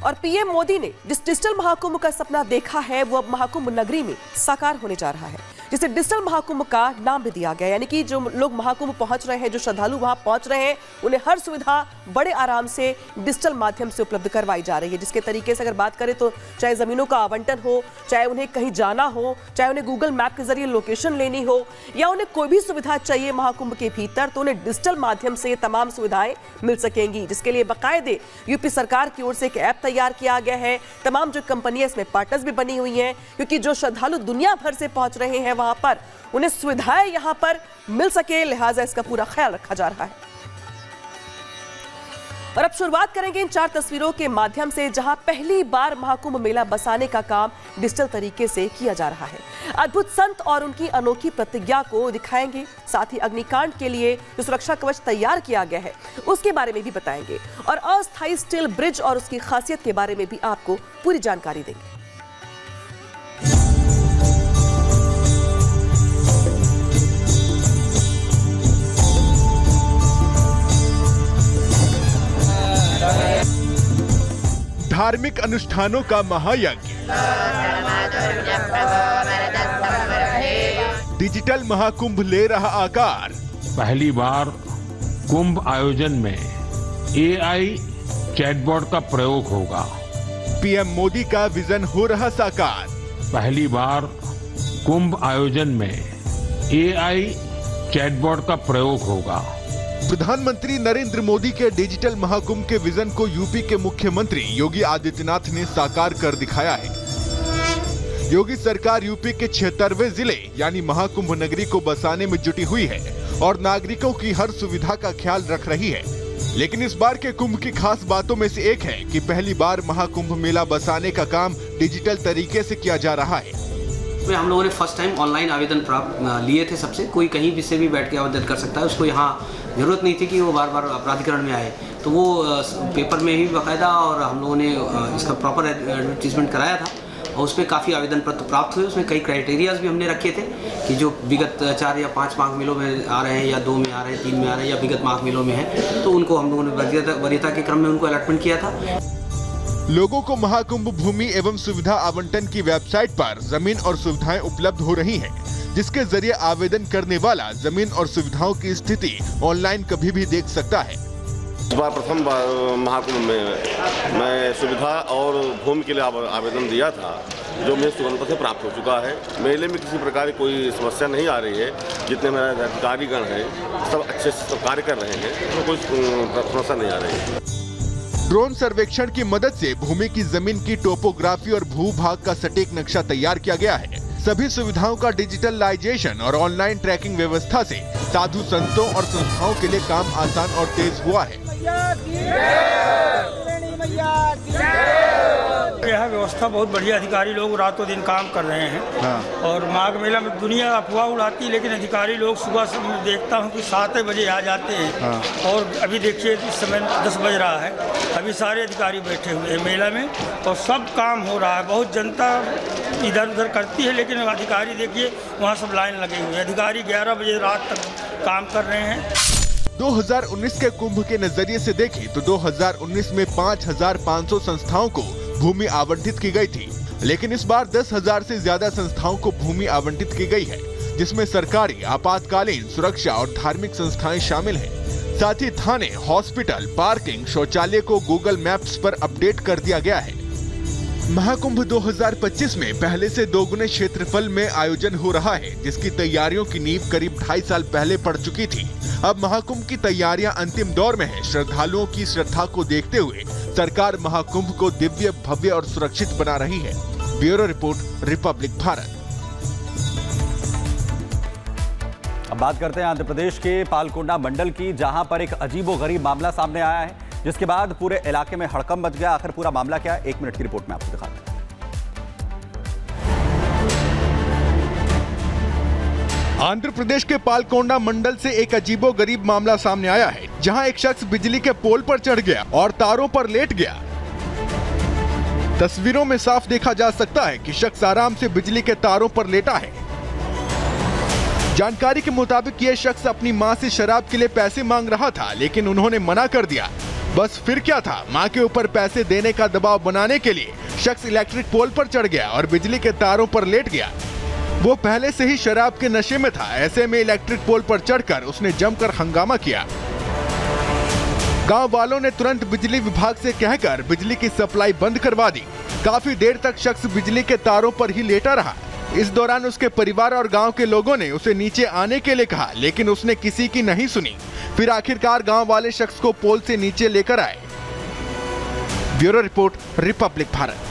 और पीएम मोदी ने जिस डिजिटल महाकुंभ का सपना देखा है वो अब महाकुंभ नगरी में साकार होने जा रहा है, जिसे डिजिटल महाकुंभ का नाम भी दिया गया। यानी कि जो लोग महाकुंभ पहुंच रहे हैं, जो श्रद्धालु वहां पहुंच रहे हैं, उन्हें हर सुविधा बड़े आराम से डिजिटल माध्यम से उपलब्ध करवाई जा रही है। जिसके तरीके से अगर बात करें तो चाहे जमीनों का आवंटन हो, चाहे उन्हें कहीं जाना हो, चाहे उन्हें गूगल मैप के जरिए लोकेशन लेनी हो, या उन्हें कोई भी सुविधा चाहिए महाकुंभ के भीतर, तो उन्हें डिजिटल माध्यम से ये तमाम सुविधाएं मिल सकेंगी। जिसके लिए बाकायदे यूपी सरकार की ओर से एक ऐप तैयार किया गया है। तमाम जो कंपनियां इसमें पार्टनर्स भी बनी हुई हैं, क्योंकि जो श्रद्धालु दुनिया भर से पहुंच रहे हैं वहां पर उन्हें सुविधाएं यहां पर मिल सके, लिहाजा इसका पूरा ख्याल रखा जा रहा है। और अब शुरुआत करेंगे इन 4 तस्वीरों के माध्यम से, जहां पहली बार महाकुंभ मेला बसाने का काम डिजिटल तरीके से किया जा रहा है। अद्भुत संत और उनकी अनोखी प्रतिज्ञा को दिखाएंगे, साथ ही अग्निकांड के लिए जो सुरक्षा कवच तैयार किया गया है उसके बारे में भी बताएंगे, और अस्थायी स्टील ब्रिज और उसकी खासियत के बारे में भी आपको पूरी जानकारी देंगे। धार्मिक अनुष्ठानों का महायज्ञ, डिजिटल महाकुंभ ले रहा आकार। पहली बार कुंभ आयोजन में एआई चैटबॉट का प्रयोग होगा। पीएम मोदी का विजन हो रहा साकार। पहली बार कुंभ आयोजन में एआई चैटबॉट का प्रयोग होगा। प्रधानमंत्री नरेंद्र मोदी के डिजिटल महाकुंभ के विजन को यूपी के मुख्यमंत्री योगी आदित्यनाथ ने साकार कर दिखाया है। योगी सरकार यूपी के 76वें जिले यानी महाकुंभ नगरी को बसाने में जुटी हुई है और नागरिकों की हर सुविधा का ख्याल रख रही है। लेकिन इस बार के कुंभ की खास बातों में से एक है कि पहली बार महाकुंभ मेला बसाने का काम डिजिटल तरीके से किया जा रहा है। हम लोगों ने फर्स्ट टाइम ऑनलाइन आवेदन लिए थे सबसे, कोई कहीं भी से भी बैठ के आवेदन कर सकता है। उसको यहाँ जरूरत नहीं थी कि वो बार बार प्राधिकरण में आए, तो वो पेपर में ही बाकायदा, और हम लोगों ने इसका प्रॉपर एडवर्टीजमेंट कराया था और उसमें काफ़ी आवेदन पत्र प्राप्त हुए। उसमें कई क्राइटेरियाज भी हमने रखे थे कि जो विगत 4 या 5 माघ मेलों में आ रहे हैं, या 2 में आ रहे हैं, 3 में आ रहे हैं, या विगत माघ मेलों में हैं, तो उनको हम लोगों ने वरीयता के क्रम में उनको अलॉटमेंट किया था। लोगों को महाकुंभ भूमि एवं सुविधा आवंटन की वेबसाइट पर जमीन और सुविधाएं उपलब्ध हो रही हैं, जिसके जरिए आवेदन करने वाला जमीन और सुविधाओं की स्थिति ऑनलाइन कभी भी देख सकता है। इस बार प्रथम महाकुंभ में मैं सुविधा और भूमि के लिए आवेदन दिया था, जो मुझे सुगमता से प्राप्त हो चुका है। मेले में किसी प्रकार की कोई समस्या नहीं आ रही है। जितने मेरे अधिकारीगण हैं सब अच्छे से कार्य कर रहे हैं, तो कोई समस्या नहीं आ रही है। ड्रोन सर्वेक्षण की मदद से भूमि की जमीन की टोपोग्राफी और भूभाग का सटीक नक्शा तैयार किया गया है। सभी सुविधाओं का डिजिटलाइजेशन और ऑनलाइन ट्रैकिंग व्यवस्था से साधु संतों और संस्थाओं के लिए काम आसान और तेज हुआ है। यह व्यवस्था बहुत बढ़िया, अधिकारी लोग रातों दिन काम कर रहे हैं। हाँ। और माघ मेला में दुनिया अफवाह उड़ाती है, लेकिन अधिकारी लोग सुबह से मैं देखता हूँ कि 7 बजे आ जाते हैं। हाँ। और अभी देखिए इस समय 10 बज रहा है, अभी सारे अधिकारी बैठे हुए हैं मेला में और सब काम हो रहा है। बहुत जनता इधर उधर करती है, लेकिन अधिकारी देखिए वहाँ सब लाइन लगे हुए हैं। अधिकारी 11 बजे रात तक काम कर रहे हैं। 2019 के कुंभ के नजरिए से देखें तो 2019 में 5,500 संस्थाओं को भूमि आवंटित की गई थी, लेकिन इस बार 10,000 से ज्यादा संस्थाओं को भूमि आवंटित की गई है, जिसमें सरकारी, आपातकालीन, सुरक्षा और धार्मिक संस्थाएं शामिल हैं। साथ ही थाने, हॉस्पिटल, पार्किंग, शौचालय को गूगल मैप्स पर अपडेट कर दिया गया है। महाकुंभ 2025 में पहले से 2 गुने क्षेत्रफल में आयोजन हो रहा है, जिसकी तैयारियों की नींव करीब 2.5 साल पहले पड़ चुकी थी। अब महाकुंभ की तैयारियां अंतिम दौर में है। श्रद्धालुओं की श्रद्धा को देखते हुए सरकार महाकुंभ को दिव्य, भव्य और सुरक्षित बना रही है। Bureau report, Republic Bharat. अब बात करते हैं आंध्र प्रदेश के पालकोंडा मंडल की, जहां पर एक अजीबोगरीब मामला सामने आया है, जिसके बाद पूरे इलाके में हड़कंप मच गया। आखिर पूरा मामला क्या है, 1 मिनट की रिपोर्ट में आपको दिखाते हैं। आंध्र प्रदेश के पालकोंडा मंडल से एक अजीबोगरीब मामला सामने आया है, जहां एक शख्स बिजली के पोल पर चढ़ गया और तारों पर लेट गया। तस्वीरों में साफ देखा जा सकता है कि शख्स आराम से बिजली के तारों पर लेटा है। जानकारी के मुताबिक यह शख्स अपनी मां से शराब के लिए पैसे मांग रहा था, लेकिन उन्होंने मना कर दिया। बस फिर क्या था, मां के ऊपर पैसे देने का दबाव बनाने के लिए शख्स इलेक्ट्रिक पोल पर चढ़ गया और बिजली के तारों पर लेट गया। वो पहले से ही शराब के नशे में था। ऐसे में इलेक्ट्रिक पोल पर चढ़कर उसने जमकर हंगामा किया। गांव वालों ने तुरंत बिजली विभाग से कहकर बिजली की सप्लाई बंद करवा दी। काफी देर तक शख्स बिजली के तारों पर ही लेटा रहा। इस दौरान उसके परिवार और गांव के लोगों ने उसे नीचे आने के लिए कहा, लेकिन उसने किसी की नहीं सुनी। फिर आखिरकार गांव वाले शख्स को पोल से नीचे लेकर आए। Bureau report, Republic Bharat.